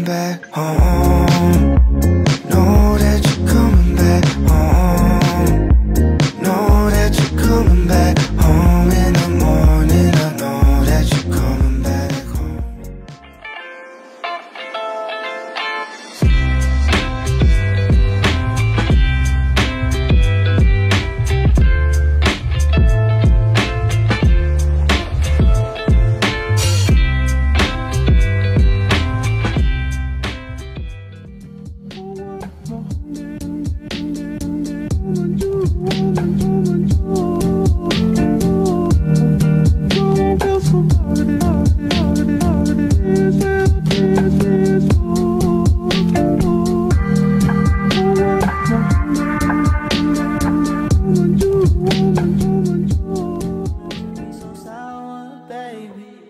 back home. Know that you're coming back home. Know that you're coming back home in the morning. I know that you're coming back home.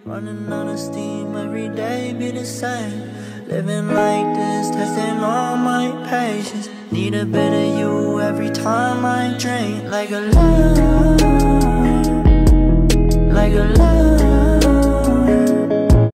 Running out of steam every day be the same. Living like this, testing all my patience. Need a bit of you every time I drink. Like a love, like a love.